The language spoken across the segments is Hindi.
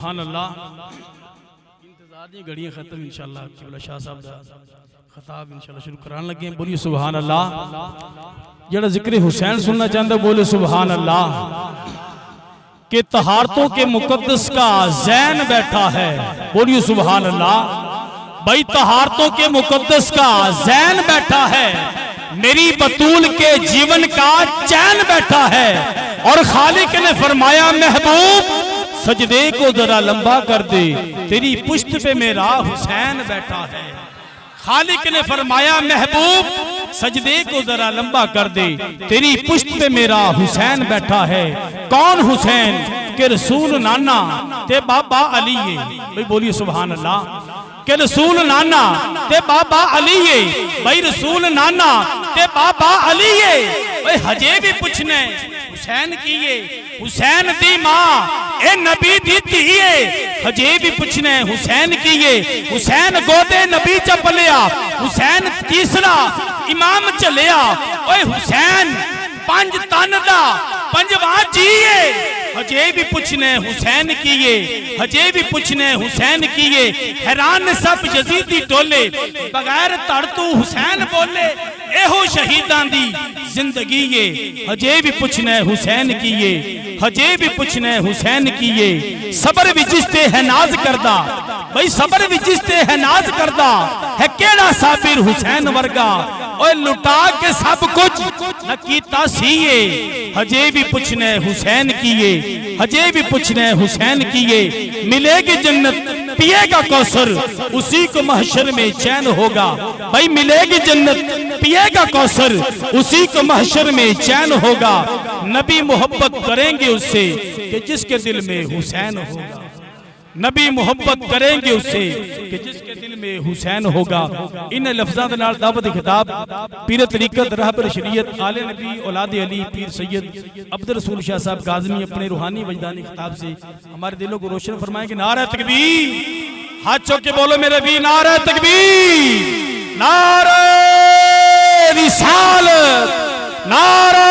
सुभान अल्लाह। इंतजार दी घड़ियां खत्म इंशाअल्लाह किबला शाह साहब दा खिताब इंशाअल्लाह शुरू कराने लगे हैं। बोलिए सुभान अल्लाह। जेड़ा जिक्र हुसैन सुनना चाहता बोले सुभान अल्लाह। कि तहारतों के मुकद्दस का जैन बैठा है, बोलिए सुभान अल्लाह। भाई तहारतों के मुकद्दस का जैन बैठा है, मेरी बतूल के जीवन का चैन बैठा है। और खालिक ने फरमाया महबूब सजदे को जरा लंबा कर दे, तेरी पुश्त पे मेरा हुसैन बैठा है। खालिक ने फरमाया महबूब सजदे को जरा लंबा कर दे, तेरी पुश्त पे मेरा हुसैन बैठा है। कौन हुसैन? के रसूल नाना ते बाबा अली है। भाई बोलिए सुभान अल्लाह। के रसूल नाना ते बाबा अली है। भाई रसूल नाना ते बाबा अली है। भाई हजे भी पूछने हुसैन की ये हुसैन दी मां ए नबी दी धी है। हजे भी पूछने हुसैन की ये हुसैन गोदे नबी चपलिया, हुसैन तीसरा इमाम चलिया। ओए हुसैन पंज तन दा पंजवा जी है। हजे भी पूछने हुसैन की ये, हजे भी पूछने हुसैन की ये। हैरान सब यजीदी टोले बगैर तड़ तू हुसैन बोले, एहो शहीदां दी जिंदगी ये। हजे भी पूछने हुसैन की ये, हजे भी पूछने हुसैन की ये। सबर भी जिसते है नाज करदा, भाई सबर भी जिसते है नाज करदा है। केड़ा साबिर हुसैन वर्गा, ओए लुटा के सब कुछ न कीता सीए। हजे भी पूछने हुसैन की ये, हजे भी पूछने हुसैन की ये। मिलेगी जन्नत पिएगा कौसर, उसी को महशर में चैन होगा। भाई मिलेगी जन्नत पिएगा कौसर, उसी को महशर में चैन होगा। नबी मोहब्बत करेंगे उससे कि जिसके दिल में हुसैन होगा। नबी मोहब्बत करेंगे उससे कि जिसके दिल में हुसैन होगा। इन लफ्ज़ां दे नाल दावत खिताब पीर तरीकत रहबर शरीयत आले नबी औलाद अली पीर सैयद अब्दुल रसूल शाह साहब काज़मी अपने रूहानी वजदानी खिताब से हमारे दिलों को रोशन फरमाएंगे। नारा तकबीर, हाथ चौक के बोलो मेरे भी नारा तकबीर, नारा रिसालत, नारा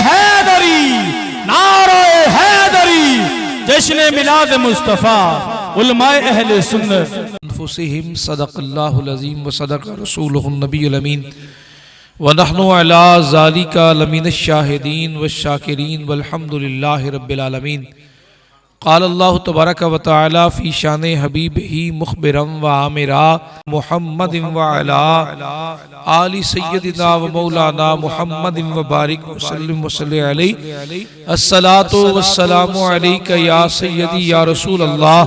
हैदरी, नारा हैदरी, जश्न मिलाद मुस्तफा उलमाए अहले सुन्नत। अनफुसिहिम सदक़ल्लाहुल अज़ीम व सदक़ रसूलुहुन नबियुल अमीन व नहनु अला ज़ालिका लमिनश शाहिदीन व शाकिरीन वल्हम्दुलिल्लाहि रब्बिल आलमीन। क़ाल अल्लाहु तबारक व तआला फ़ी शान हबीबिही मुख़बिरम व आमिरा मुहम्मदिन व अला आलि सय्यदिना व मौलाना मुहम्मदिन व बारिक वसल्लिम वसल्लि अलैहि। अस्सलातु वस्सलामु अलैका या सय्यदी या रसूल अल्लाह।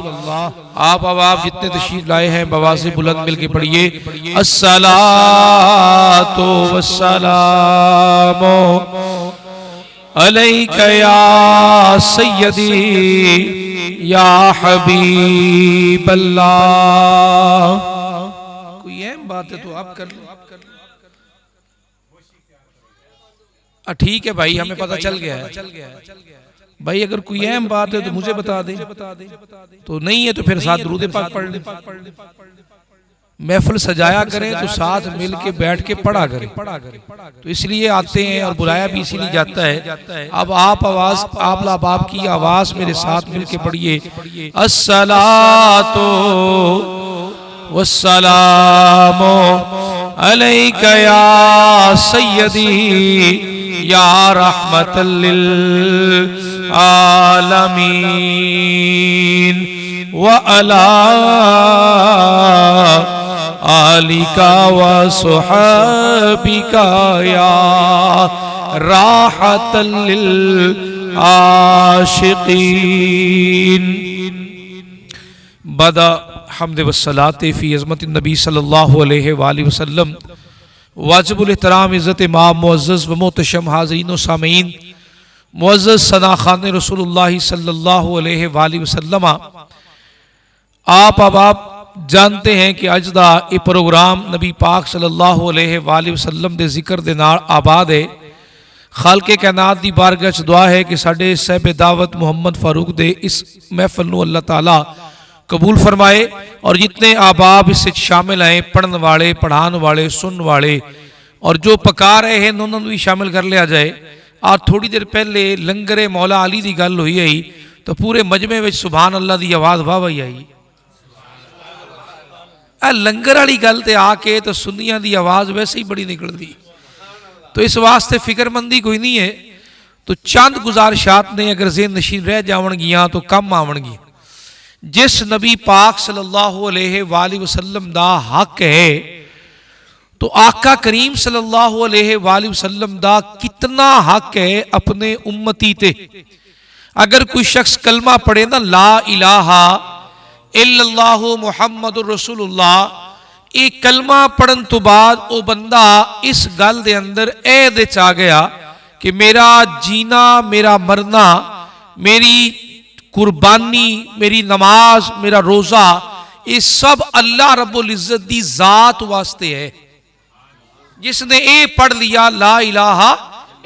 आप अब आप जितने तशरीफ लाए हैं बवाज़े बुलंद मिल के पढ़िए अस्सलातु वस्सलामु अलैका या सय्यदी या हबीब अल्लाह। कोई अहम बात है तो आप कर लो। ठीक है भाई, हमें पता चल गया है भाई। अगर कोई अहम बात है तो मुझे बता दे, तो नहीं है तो फिर साथ दुरूद पाक पढ़ ले। महफिल सजाया करें तो साथ मिल के बैठ के पढ़ा करें। तो इसलिए आते हैं और बुलाया भी इसीलिए जाता है। अब आप आवाज आपकी आवाज मेरे साथ मिल के पढ़िए अस्सलातु वस्सलामु अलैका या सय्यदी या रहमतल लिल आलमीन व अला आलिका व सुहाबिका या राहतल लिल आशिकीन। बदा हम्द व सलाते फ़ी अज़मत नबी सल्लल्लाहु अलैहि वसल्लम। वाजिबुल एहतराम इज़्ज़त इमाम मुअज़्ज़ज़ व मोहतशम हाज़रीन व सामीन, मुअज़्ज़ज़ सना खान रसूलुल्लाह सल्लल्लाहु अलैहि वसल्लम। आप जानते हैं कि अज दा ये प्रोग्राम नबी पाक सल्लल्लाहु अलैहि वसल्लम दे जिक्र दे नाल आबाद है। खालके कायनात दी बारगाह च दुआ है कि साडे साहिब दावत मुहम्मद फारूक दे इस महफिल नूं अल्लाह ताला कबूल फरमाए और जितने आबाब इस शामिल हैं, पढ़ने वाले, पढ़ाने वाले, सुनने वाले और जो पका रहे हैं उन्होंने भी शामिल कर लिया जाए। और थोड़ी देर पहले लंगरे मौला अली की गल हुई है, तो पूरे मजमे में सुभान अल्लाह की आवाज़ वाह वाही आई। लंगर वाली गल ते आके तो सुन्नियां की आवाज़ वैसे ही बड़ी निकलती। तो इस वास्ते फिक्रमंदी कोई नहीं है। तो चंद गुजारिशात ने अगर ज़हन नशीन रह जावणगियां तो कम आवणगियां। जिस नबी पाक सल्लल्लाहु अलैहि वसल्लम दा हक है तो आका करीम सल्लल्लाहु अलैहि वसल्लम दा कितना हक है अपने उम्मती ते। अगर कोई शख्स कलमा पढ़े ना ला इलाहा इल्लल्लाहु मुहम्मदुर रसूलुल्लाह, ये कलमा पढ़न तो बाद वो बंदा इस गल दे अंदर दे च आ गया कि मेरा जीना मेरा मरना, मेरी कुर्बानी, मेरी नमाज, मेरा रोज़ा, ये सब अल्लाह रब्बुल इज़्ज़त दी ज़ात वास्ते है। जिसने ये पढ़ लिया ला इलाहा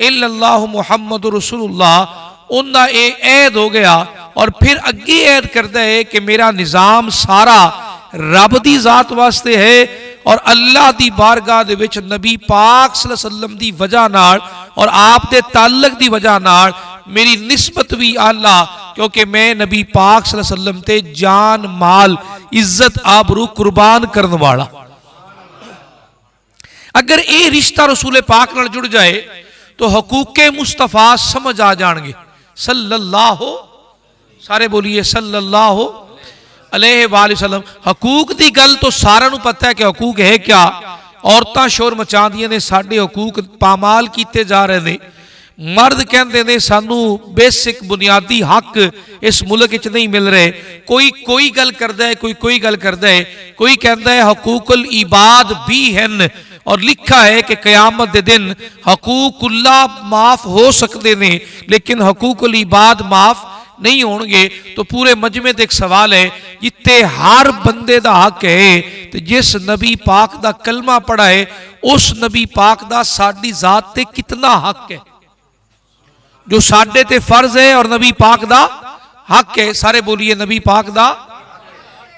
इल्लल्लाहु मुहम्मदुर रसूलुल्लाह, उन्ना ये ऐद हो गया। और फिर अगे ऐद करता है कि मेरा निज़ाम सारा रब दी ज़ात वास्ते है और अल्लाह दी बारगाह दे विच नबी पाक सल्लल्लाहु अलैहि वसल्लम दी वजह नाल और आप दे ताल्लुक दी वजह नाल मेरी निस्बत भी आला, क्योंकि मैं नबी पाक सल्लल्लाहु अलैहि वसल्लम ते जान माल इज्जत आबरू कुर्बान करने वाला। अगर ये रिश्ता रसूल पाक नाल जुड़ जाए तो हकूके मुस्तफा समझ आ जाएंगे। सल्लल्लाहु, सारे बोलिए सल्लल्लाहु अलैहि वसल्लम। हकूक की गल तो सारा नू पता है कि हकूक है क्या। औरतां शोर मचांदियां ने साडे हकूक पामाल किए जा रहे हैं। मर्द कहते ने सानू बेसिक बुनियादी हक इस मुल्क विच नहीं मिल रहे। कोई कोई गल करता है, कोई कोई गल करता है। कोई कहता है हकूकुल इबाद भी हैं और लिखा है कि क़यामत दे दिन हकूकुल्लाह माफ हो सकते हैं लेकिन हकूकुल इबाद माफ नहीं होंगे। तो पूरे मजमे ते एक सवाल है, जिते हर बंदे दा हक है तो जिस नबी पाक दा कलमा पढ़ा है उस नबी पाक दा साडी जात ते कितना हक है, जो साडे ते फर्ज है और नबी पाक दा हक है। सारे बोलिए नबी पाक दा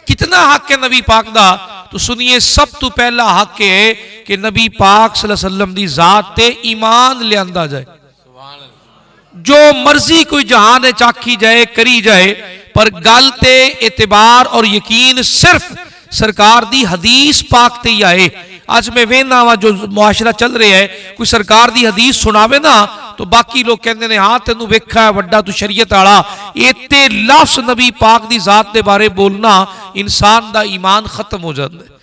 कितना हक है नबी पाक दा। तो सुनिए, सब तो पहला हक है कि नबी पाक सल्लल्लाहु अलैहि वसल्लम दी जात ते ईमान लियांदा जाए। जो मर्जी कोई जहान है चाखी जाए करी जाए, पर गल ते एतबार और यकीन सिर्फ सरकार दी हदीस पाक ते ही आए। आज मैं वेखना वा जो मुआशरा चल रहा है, कोई सरकार दी हदीस सुनावे ना तो बाकी लोग कहते हैं हाँ तेनू वेखा है वड्डा तू शरीयत आला। इत्ते लफ्ज़ नबी पाक दी जात के बारे बोलना इंसान दा ईमान खत्म हो जाता है।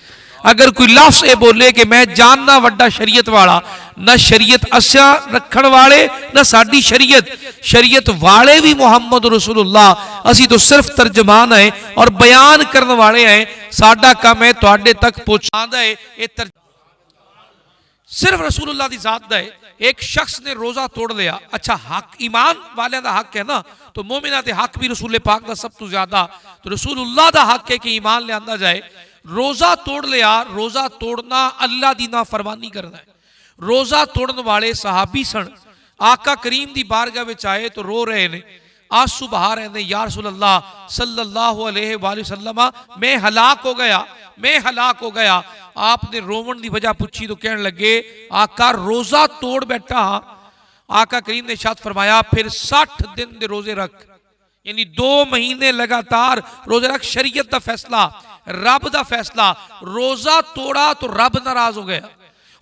अगर कोई लफ्ज़ ये बोले कि मैं जानना वड्डा शरीयत वाला, न शरीयत असा रखण वाले न साडी शरीयत, शरीयत वाले भी मुहम्मद रसूलुल्लाह, असी तो सिर्फ तर्जमान है और बयान करने वाले हैं। साडा काम है तुहाडे तक पहुंचाना है। ये सिर्फ रसूलुल्लाह दी जात दा है। एक शख्स ने रोजा तोड़ लिया, अच्छा हक ईमान वाले दा हक है ना, तो मोमिना दे हक भी रसूल पाक दा सब तो ज्यादा। तो रसूलुल्लाह दा हक है कि ईमान लियांदा जाए। रोजा तोड़ लिया, रोजा तोड़ना अल्लाह दी नाफरमानी करना है। रोजा तोड़न वाले सहाबी सन, आका करीम दी बारगाह विच आए तो रो रहे ने, आंसू बहा रहे ने, या रसूल अल्लाह सल्लल्लाहु अलैहि वसल्लम मैं हलाक हो गया, मैं हलाक हो गया। आपने रोवन की वजह पूछी तो कहने लगे आका रोजा तोड़ बैठा हाँ। आका करीम ने इरशाद फरमाया फिर 60 दिन दे रोजे रख, यानी 2 महीने लगातार रोजे रख। शरीयत का फैसला, रब का फैसला। रोजा तोड़ा तो रब नाराज हो गया।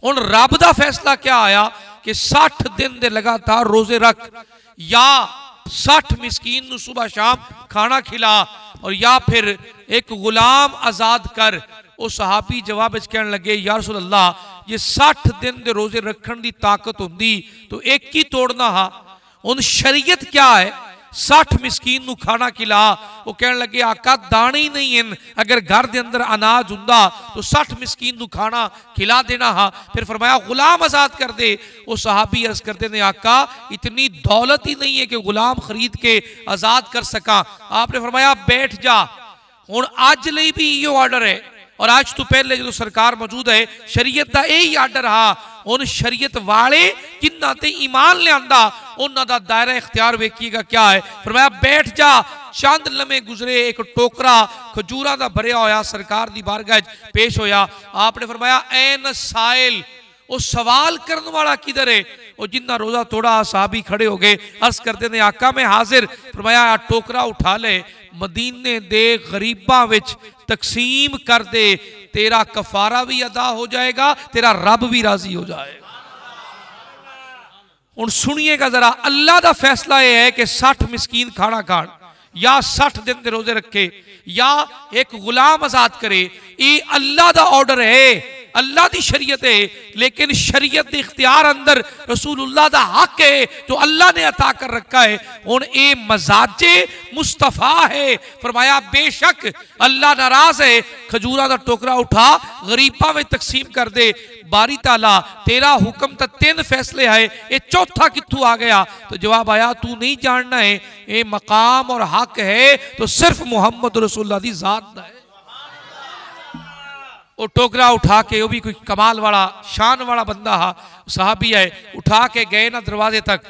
हुण रब का फैसला क्या आया कि 60 दिन दे लगातार रोजे रख, या 60 मिस्कीन नू सुबह शाम खाना खिला, और या फिर एक गुलाम आजाद कर। वो सहाबी जवाब कहने लगे या रसूल अल्लाह ये 60 दिन दे रोजे रखने की ताकत होंदी तो एक ही तोड़ना हा। हुण शरीयत क्या है, 60 मिस्कीन नू खाना खिला। वो कहने लगे आका दाने ही नहीं हैं, अगर घर के अंदर अनाज हुंदा तो 60 मिस्कीन नू खाना खिला देना हा। फिर फरमाया गुलाम आजाद कर दे। वो सहाबी अर्ज करते ने आका इतनी दौलत ही नहीं है कि गुलाम खरीद के आजाद कर सका। आपने फरमाया बैठ जा। हुण अज लई भी इहो ऑर्डर है और आज तो पहले जो सरकार मौजूद है शरीयत का यही आर्डर हा। हुण शरीयत वाले जिन्हां ते ईमान लियांदा उन्हां दा दायरा इख्तियार वेखिएगा क्या है। फरमाया बैठ जा। चंद लम्हे गुजरे, एक टोकरा खजूरां दा भरिया होया सरकार दी बारगाह पेश होया। आपने फरमाया ऐन साइल, वो सवाल करने वाला किधर है? वो जिन्ना रोजा तोड़ा साहबी खड़े हो गए, अर्ज करते ने आका में हाजिर। फरमाया टोकरा उठा ले, मदीने दे गरीबां विच तकसीम कर दे, तेरा कफारा भी अदा हो जाएगा, तेरा रब भी राजी हो जाएगा। हुण सुनिएगा जरा, अल्लाह का फैसला यह है कि 60 मिस्कीन खाना खाण या 60 दिन के रोजे रखे या एक गुलाम आजाद करे, ये अल्लाह का ऑर्डर है, अल्लाह की शरीयत है। लेकिन शरीयत के इख्तियार अंदर रसूलुल्लाह का हक है जो अल्लाह ने अता कर रखा है। हुण ये मजाजे मुस्तफा है। फरमाया बेशक अल्लाह नाराज है, खजूरा का टोकरा उठा गरीबां में तकसीम कर दे। बारी ताला तेरा हुक्म तो 3 फैसले है, ये चौथा कित्थों आ गया? तो जवाब आया तू नहीं जानना है, ये मकाम और हक है तो सिर्फ मुहम्मद रसूलुल्लाह दी जात दा है। वो टोकरा उठा के, वो भी कोई कमाल वाला शान वाला बंदा हा, साहबी है, उठा के गए ना दरवाजे तक,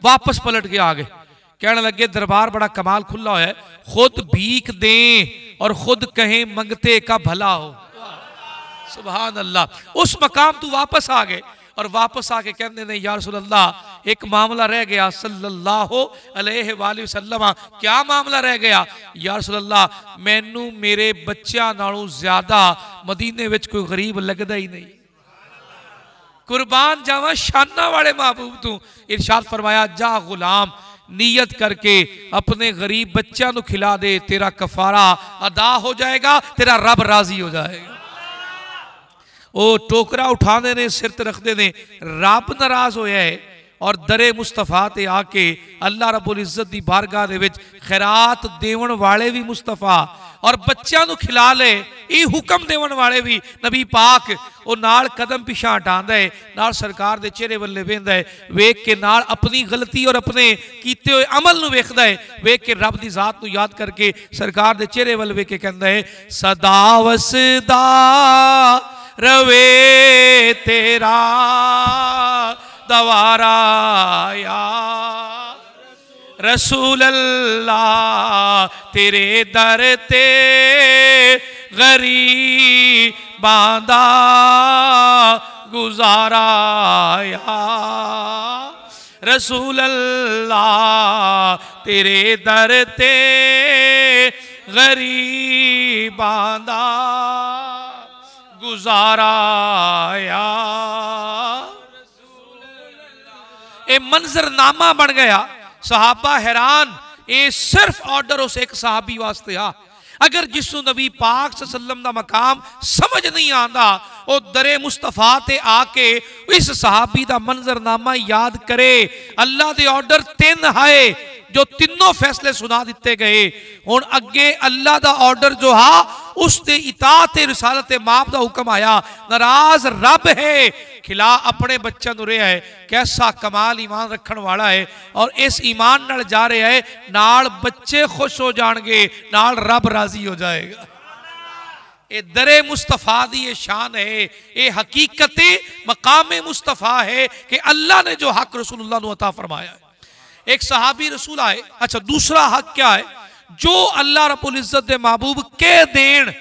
वापस पलट के आ गए। कहने लगे दरबार बड़ा कमाल खुला हुआ है, खुद भीख दें और खुद कहें मंगते का भला हो। सुभान अल्लाह। उस मकाम तू वापस आ गए और वापस आके कहते ने या रसूल अल्लाह एक मामला रह गया सल्लल्लाहु अलैहि वसल्लम। क्या मामला रह गया? या रसूल अल्लाह मैनू मेरे बच्चों नालों ज्यादा मदीने विच कोई गरीब लगदा ही नहीं, कुर्बान जावा शाना वाले महबूब तू। इरशाद फरमाया जा गुलाम नीयत करके अपने गरीब बच्चों को खिला दे, तेरा कफारा अदा हो जाएगा, तेरा रब राजी हो जाएगा। वो टोकरा उठाने ने, सिर ते रखते ने, रब नाराज होया है और दरे मुस्तफा ते आके अल्लाह रब्बुल इज्जत दी बारगाह दे विच खैरात देवन वाले भी मुस्तफा और बच्चों को खिला ले, ये हुक्म देवन वाले भी नबी पाक। वो नाल कदम पिछा हटांदा है, नाल सरकार दे चेहरे वल्ले वेंदा है, वेख के नाल अपनी गलती और अपने कीते हुए अमल नूं वेखदा है, वेख के रब दी जात नूं याद करके सरकार दे चेहरे वल वेख के कहंदा है सदा वसदा रवे तेरा दवारा या रसूल अल्लाह, तेरे दर ते गरीबां दा गुजारा या रसूल अल्लाह, तेरे दर ते गरीबां दा गुजारा या। ये मंजरनामा बन गया, सहाबा हैरान। ये सिर्फ ऑर्डर उस एक सहाबी वास्ते आ। अगर जिसू नबी पाक सल्लम दा मकाम समझ नहीं आता, वो दरे मुस्तफा ते आके इस सहाबी दा मंजरनामा याद करे। अल्लाह दे ऑर्डर 3 है जो तीनों फैसले सुना दिते गए। हुण अगे अल्लाह दा ऑर्डर जो हा उसते इताअत रिसालत माप दा हुक्म आया। नाराज रब है, खिला अपने बच्चों को रहा है, कैसा कमाल ईमान रखने वाला है और इस ईमान नाल जा रहा है, नाल बच्चे खुश हो जाएंगे, नाल रब राजी हो जाएगा। ये दरे मुस्तफा दी ये शान है, ये हकीकत मकाम मुस्तफा है कि अल्लाह ने जो हक रसूलुल्लाह को अता फरमाया है। एक सहाबी रसूल आए। अच्छा, दूसरा हक क्या है? जो अल्लाह रब्बुल इज्जत दे महबूब के देन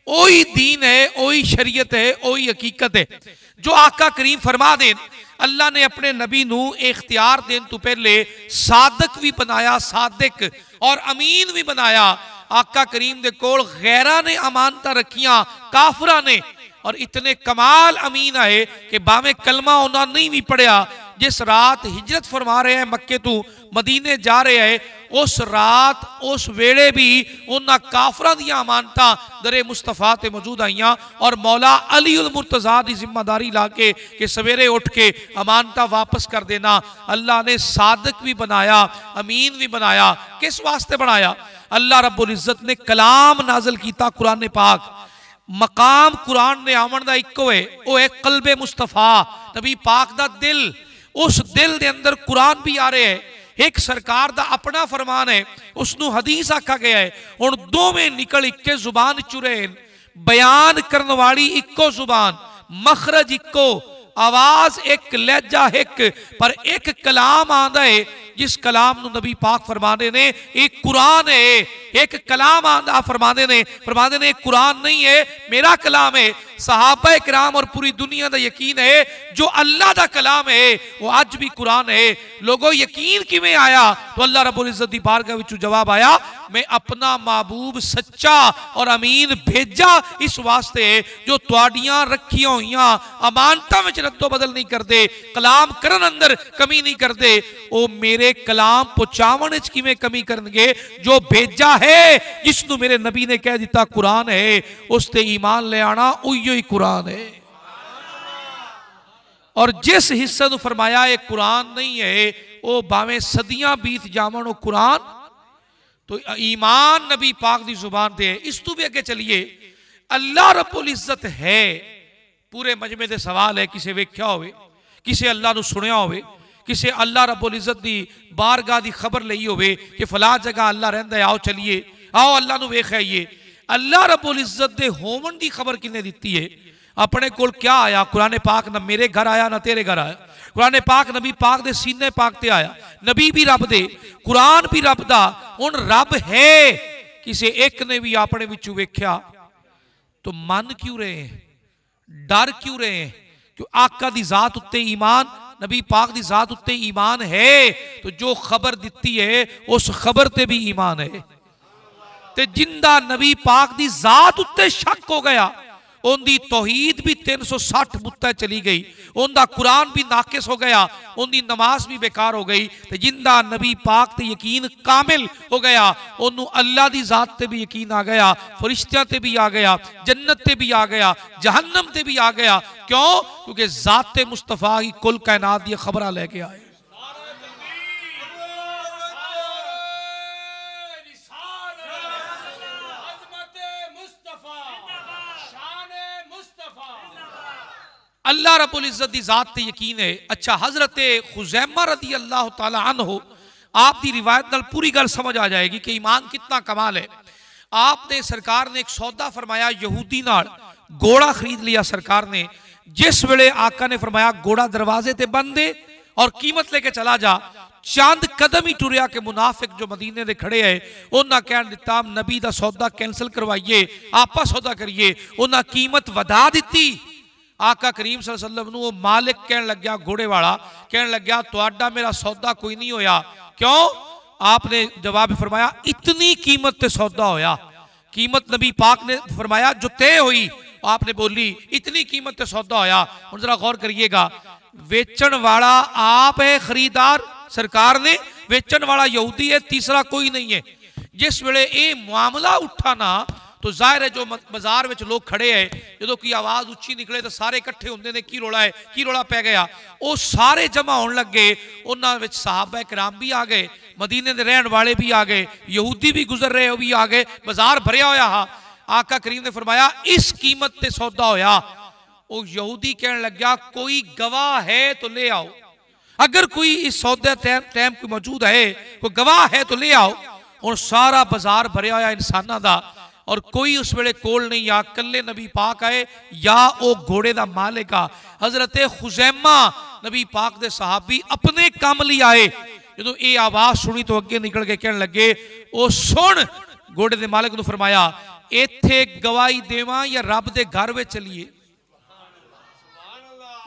ओही दीन है, ओही शरीयत है, ओही हकीकत है। जो आका करीम फरमा देन, अल्लाह ने अपने नबी नू इख्तियार देन तो पहले सादक भी बनाया, सादिक और अमीन भी बनाया। आका करीम दे कोल गैरा ने अमानता रखियां, काफरा ने, और इतने कमाल अमीन आए कि बामे कलमा उन्होंने नहीं भी पढ़िया। जिस रात हिजरत फरमा रहे हैं, मक्के तो मदीने जा रहे हैं, उस रात उस वेले भी उन्होंने काफरा दियां अमानता दरे मुस्तफा ते मौजूद आईयां और मौला अली उल मुर्तजा की जिम्मेदारी ला के सवेरे उठ के अमानता वापस कर देना। अल्लाह ने सादक भी बनाया, अमीन भी बनाया। किस वास्ते बनाया? अल्लाह रब्बुल इज्जत ने कलाम नाजल किया कुरान पाक। मकाम कुरान ने आवन दा इक्को है, वो है कल्बे मुस्तफा, नबी पाक दा दिल। उस दिल दे अंदर कुरान भी आ रहे हैं। एक सरकार दा अपना फरमान है, उसनू हदीस आखा गया है। हुण दोवें निकल इक्के जुबान चुरे, बयान करने वाली इक्को जुबान, मखरज इक्को, आवाज एक, लहजा एक, पर एक कलाम आंदा है जिस कलाम नू नबी पाक फरमाने ने एक कुरान है। एक कलाम आंदा फरमाने ने कुरान नहीं है, मेरा कलाम है। सहाबा किराम और पूरी दुनिया का यकीन है जो अल्लाह का कलाम है वो अज भी कुरान है। लोगों यकीन किवें आया तो अल्लाह रब्बुल इज्जत दी बारगाह विचों जवाब आया, मैं अपना महबूब सच्चा और अमीन भेजा इस वास्ते जो तुहाडियां रखियां होइयां अमानतां विच रद्दो बदल नहीं करते, कलाम करन अंदर कमी नहीं करते, वो मेरे कलाम पहुंचावन विच किवें कमी करनगे। जो भेजा है जिसनू मेरे नबी ने कह दिता कुरान है, उस ते ईमान ले आना उहियो ही कुरान है। और जिस हिस्से नू फरमाया ये कुरान नहीं है वो भावें सदियां बीत जावन वो कुरान, तो ईमान नबी पाक दी जुबान ते है। इस तू भी अगे चलिए, अल्लाह रब्बुल इज्जत है, पूरे मजमे दे सवाल है, किसे वेख्या होवे, किसे अल्लाह नू सुनिया होवे, किसे अल्लाह रब्बुल इज्जत दी बारगाह दी खबर लई होवे कि फला जगह अल्लाह रहिंदा है, आओ चलिए, आओ अल्लाह नू वेख आइए। अल्लाह रब्बुल इज्जत दे होवन दी खबर किने दित्ती है? अपने कोल क्या आया? कुरान पाक ना मेरे घर आया ना तेरे घर आया, कुरान पाक नबी पाक दे सीने पाक ते आया। नबी भी रब दे, कुरान भी रब दा। हुण रब है, किसी एक ने भी अपने विचों वेख्या तो मन क्यों रहे हैं, डर क्यों रहे हैं? क्यों आका दी जात उत्ते ईमान, नबी पाक दी जात उत्ते ईमान है, तो जो खबर दित्ती है उस खबर ते भी ईमान है। ते जिंदा नबी पाक दी जात उत्ते शक हो गया, उनकी तौहीद भी 360 बुत्ता चली गई, उनका कुरान भी नाकिस हो गया, उनकी नमाज भी बेकार हो गई। तो जिंदा नबी पाक ते यकीन कामिल हो गया, उन्होंने अल्लाह की जात ते भी यकीन आ गया, फरिश्तियां ते भी आ गया, जन्नत ते भी आ गया, जहन्नम ते भी आ गया। क्यों? क्योंकि जाते मुस्तफा की कुल कायनात दी खबर लेके आए। अल्लाह रब्बुल इज्जत दी जात ते यकीन है। अच्छा, हजरत खुजैमा रदी अल्लाह ताला अन्हु, आप दी रिवायत नाल पूरी गल समझ आ जाएगी कि ईमान कितना कमाल है। आपने सरकार ने एक सौदा फरमाया यहूदी नाल, घोड़ा खरीद लिया सरकार ने। जिस वेले आका ने फरमाया घोड़ा दरवाजे ते बंद दे और कीमत लेके चला जा, चंद कदम ही टुरिया के मुनाफिक जो मदीने दे खड़े है उन्हें कह दिता नबी दा सौदा कैंसल करवाइए, आपा सौदा करिए। उन्हें कीमत वधा दी। आका करीम सल्लल्लाहु अलैहि वसल्लम वो मालिक कहन लग्या, घोड़े वाला कहन लग्या तुहाडा मेरा सौदा कोई नहीं होया। क्यों? आपने जवाब फरमाया इतनी कीमत ते सौदा होया। कीमत नबी पाक ने फरमाया जो तय हुई, आपने बोली इतनी कीमत ते सौदा होया। हुण जरा गौर करिएगा, वेचन वाला आप है, खरीदार सरकार ने, वेचन वाला यहूदी है, तीसरा कोई नहीं है। जिस वेले ये मामला उठा ना तो जाहिर है जो बाजार में लोग खड़े हैं, जो कोई आवाज़ उच्ची निकले तो सारे इकट्ठे होंगे ने, की रोला है, की रोला पै गया। वो सारे जमा होने लग गए, उन्होंने सहाबा किराम भी आ गए, मदीने के रहने वाले भी आ गए, यहूदी भी गुजर रहे वो भी आ गए, बाजार भरिया होया हा। आका करीम ने फरमाया इस कीमत ते सौदा होया। वो यहूदी कहने लग गया कोई गवाह है तो ले आओ, अगर कोई इस सौदे टाइम कोई मौजूद है, कोई गवाह है तो ले आओ। और सारा बाजार भरिया होया इंसाना दा, और कोई उस वेले कोल नहीं, या कल्ले नबी पाक आए या वो घोड़े का मालिक आ। हजरत खुजैमा नबी पाक दे सहाबी अपने काम लिए आए, जो ये आवाज़ सुनी तो अगे निकल के कहने लगे ओ सुन। घोड़े के मालिक ने फरमाया इत्थे गवाही देवां या रब दे घर में चलिए।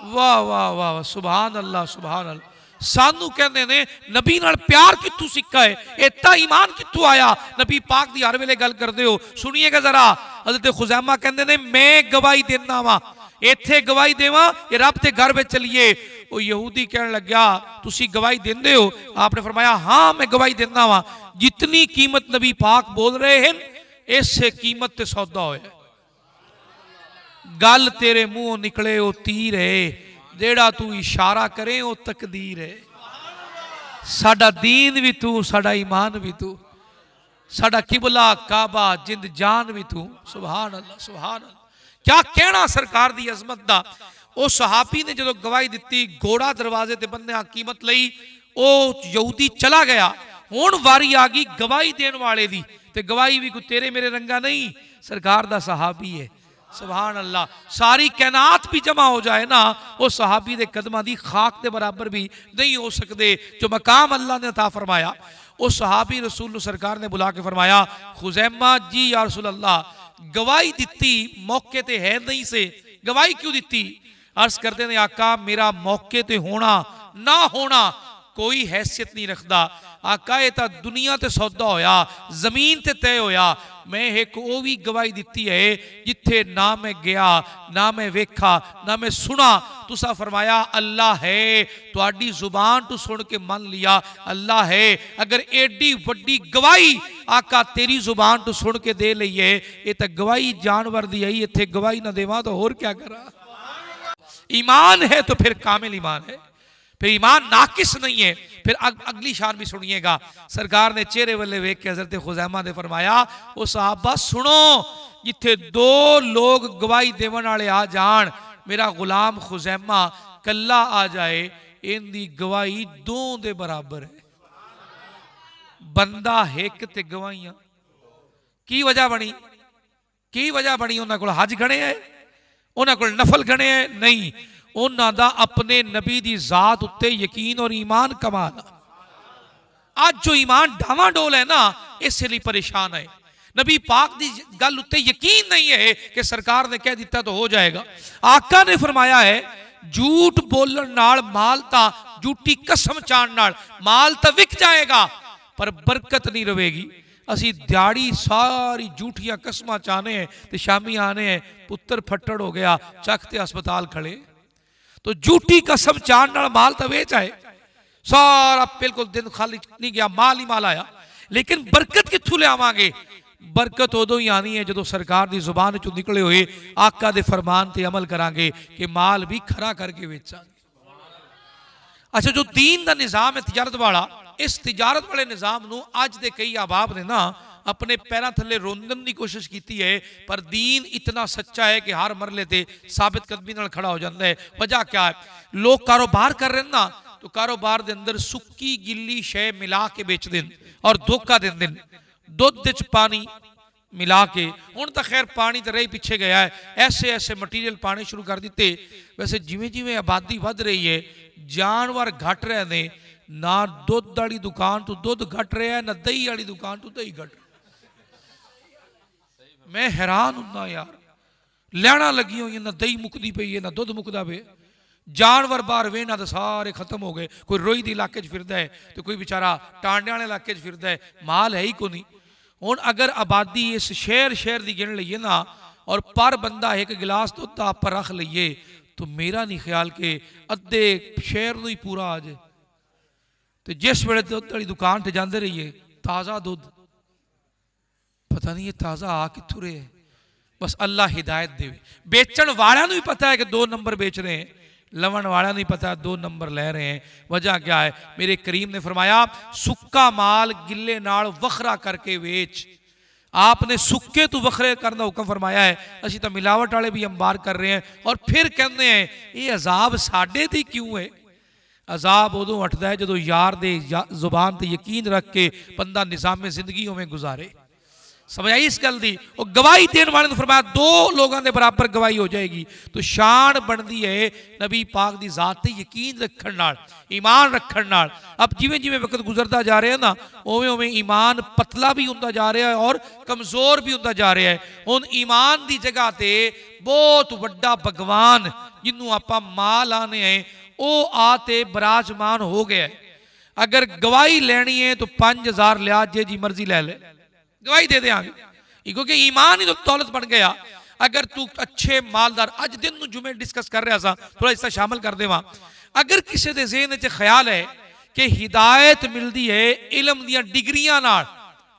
वाह वाह वाह, सुभान अल्लाह सुभान अल्लाह। सानू कहते ने नबी नाल प्यार कित्थों सिक्खा है, इतना ईमान कित्थों आया? नबी पाक दी हर वेले गल करदे हो, सुनिएगा जरा। हज़रत खुजैमा कहते ने मैं गवाही देना वा, इत्थे गवाही देवां ये रब दे घर में चलिए। वो यहूदी कहने लग्या तुसी गवाही देंदे हो? आपने फरमाया हाँ मैं गवाही देना वा, जितनी कीमत नबी पाक बोल रहे हैं इस कीमत ते सौदा होया। गल तेरे मुंहों निकले वो तीर है, जेड़ा तू इशारा करे वो तकदीर है। साडा दीन भी तू, साडा ईमान भी तू, साडा किबला काबा जिंद जान भी तू। सुभान अल्लाह सुभान अल्लाह। क्या कहना सरकार दी अजमत दा। वो सहाबी ने जो गवाही दी, घोड़ा दरवाजे ते बंदे कीमत लई, वो यहूदी चला गया। हुण वारी आ गई गवाही देने वाले दी, ते गवाही भी कोई तेरे मेरे रंगा नहीं, सरकार दा सहाबी है। सुभान अल्लाह। सारी कैनात भी जमा हो जाए ना, वो सहाबी दे कदमां दी खाक के बराबर भी नहीं हो सकते जो मकाम अल्लाह ने अता फरमाया। वो सहाबी रसूल सरकार ने बुला के फरमाया खुजैमा जी या रसूल अल्लाह, गवाही दी मौके ते है नहीं से, गवाही क्यों दी? अर्ज करते ने आका मेरा मौके ते होना ना होना कोई हैसियत नहीं रखता। आका ये तो दुनिया ते सौदा होया, जमीन ते तय होया। मैं एक वो भी गवाही दी है जिथे ना मैं गया, ना मैं वेखा, ना मैं सुना। तुसा फरमाया अल्लाह है, तुहाडी जुबान तू सुन के मन लिया अल्लाह है। अगर एडी वड्डी गवाही आका तेरी जुबान तू सुन के दे लईए, ये तो गवाही जानवर दी आई, इत्थे गवाही ना देवा तो होर क्या करा। ईमान है तो फिर कामिल ईमान है, फिर ईमान नाकिस नहीं है। फिर अगली शान भी सुनिएगा। सरकार ने चेहरे वाले वेख के हजरत खुजैमा ने फरमाया ओ सहाबा सुनो, जिथे दो लोग गवाही देवन वाले आ जान, मेरा गुलाम खुजैमा कल्ला आ जाए, इनकी गवाही दो दे बराबर है। बंदा एक ते गवाहियां की वजह बनी? की वजह बनी? उन्होंने को हज गणे है, उन्होंने को नफल गणे है? नहीं, उन्होंने दा अपने नबी दी जात उत्ते यकीन और ईमान कमाल। आज जो ईमान डावाडोल है ना, इसलिए परेशान है। नबी पाक दी गल उत्ते यकीन नहीं है कि सरकार ने कह दिता तो हो जाएगा। आका ने फरमाया है झूठ बोलन नाल माल ता, झूठी कसम चाण नाल माल ता विक जाएगा पर बरकत नहीं रहेगी। असी दिहाड़ी सारी झूठियां कसमां चाहने हैं तो शामी आने हैं पुत्र फट्टड़ हो गया, चखते अस्पताल खड़े। तो झूठी कसम चाण नाल माल तो वेच आए, सारा बिल्कुल दिन खाली नहीं गया, माल ही माल आया। लेकिन बरकत कित्थों लियावांगे? बरकत उदों ही आनी है जो सरकार की जुबान चों निकले हुए आका दे फरमान ते अमल करांगे कि माल भी खरा करके बेचांगे। अच्छा, जो दीन का निज़ाम है तिजारत वाला, इस तिजारत वाले निज़ाम नूं अज दे कई अहबाब ने ना अपने पैरों थले रोंदन की कोशिश की है, पर दीन इतना सच्चा है कि हर मरले ते साबित कदमी नाल खड़ा हो जाता है। वजह क्या है? लोग कारोबार कर रहे हैं ना, तो कारोबार के अंदर सुक्की गिल्ली शय मिला के बेच दें और धोखा दें। दुध च पानी मिला के, हुण तो खैर पानी तो रही पिछे गया है, ऐसे ऐसे मटीरियल पाने शुरू कर दिते। वैसे जिमें जिमें आबादी बढ़ रही है, जानवर घट रहे हैं। ना दुध वाली दुकान तो दुध घट रहा है, ना दही वाली दुकान तो दही घट। मैं हैरान हूं यार, लैना लगी हुई, ना दही मुकदी पई है, ना दुध मुकदा पे। जानवर बाहर वे ना तो सारे खत्म हो गए। कोई रोई के इलाके फिरदा है तो कोई बेचारा टांडे वाले इलाके फिरदा है, माल है ही को नहीं। हुण अगर आबादी इस शहर की गिन लीए ना, और पर बंदा एक गिलास दुध आप पर रख लीए, तो मेरा नहीं ख्याल कि अद्धे शहर नूं ही पूरा आ जाए। तो जिस वेले दुध वाली दुकान से जाते रहिए, ताज़ा दुध, पता नहीं ये ताज़ा आ कित्थों रहे है। बस अल्लाह हिदायत दे। बेचण वालों भी पता है कि 2 नंबर बेच रहे हैं, लवन वाला नहीं पता 2 नंबर ले रहे हैं। वजह क्या है? मेरे करीम ने फरमाया सुक्का माल गिले नाल वखरा करके वेच। आपने सुक्के तो वखरे करना हुक्म फरमाया है, असी तो मिलावट वाले भी अंबार कर रहे हैं। और फिर कहते हैं ये अजाब साडे ते क्यों है? अजाब उदों हटता है जो यार दे जुबान ते यकीन रख के बंदा निज़ाम जिंदगी में गुजारे। समझ आई इस गल दी? और गवाही देने वाले ने फरमाया 2 लोगों के बराबर गवाही हो जाएगी। तो शान बनती है नबी पाक की जात ते यकीन रखण नाल, ईमान रखण नाल। अब जिवें जिवें वक्त गुजरता जा रहा है ना, उवें उवें ईमान पतला भी होता जा रहा है और कमजोर भी होता जा रहा है। हुण ईमान की जगह ते बहुत वड्डा भगवान जिन्हों आपां माल आने हैं वो आते बराजमान हो गया। अगर गवाही लेनी है तो 5000 लिया, जे जी मर्जी ले ले, गवाही दे देंगे, क्योंकि ईमान ही तो दौलत बन गया। अगर तू अच्छे मालदार, अज दिन जुमे डिस्कस कर रहा था, थोड़ा इसका शामिल कर देवा। अगर किसी के ज़हन च ख्याल है कि हिदायत मिलती है इलम दी डिग्रियां नाल,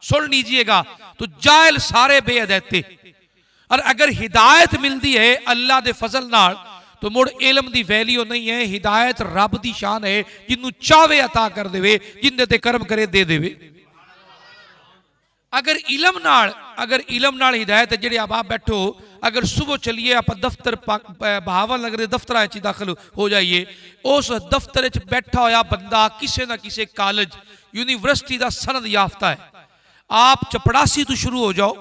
सुन लीजिएगा, तो जाहिल सारे बेअदैते। और अगर हिदायत मिलती है अल्लाह के फजल नाल, तो मुड़ इलम की वैल्यू नहीं है। हिदायत रब की शान है, जिन्हों चाहे अता कर दे, जिंदे ते कर्म करे दे दे। अगर इलम नाल हिदायत है, जेडे आप बैठो, अगर सुबह चलिए आप दफ्तर बहावल नगर के दफ्तर दाखिल हो जाइए, उस दफ्तर बैठा होया बंदा किसी ना किसी कॉलेज यूनिवर्सिटी का सनद याफ्ता है। आप चपड़ासी तो शुरू हो जाओ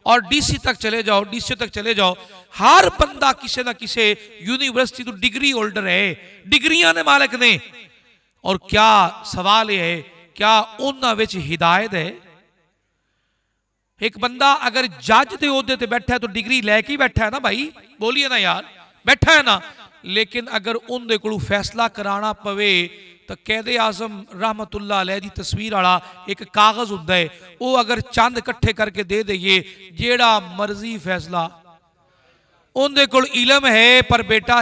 और डीसी तक चले जाओ, डीसी तक चले जाओ, हर बंदा किसी ना किसी यूनिवर्सिटी तो डिग्री होल्डर है, डिग्रियां ने मालिक ने। और क्या सवाल यह है, क्या उन्हां विच हिदायत है? एक बंदा अगर जज के ओहदे ते बैठा है तो डिग्री लैके ही बैठा है ना भाई, बोलिए ना यार। बैठा है ना, लेकिन अगर उनके को फैसला कराना पवे तो कैदे आजम रहमतुल्लाह अलैह दी तस्वीर वाला एक कागज़ होता है, वो अगर चंद इकट्ठे करके दे दईए, जेड़ा मर्जी फैसला, उनके को इलम है पर बेटा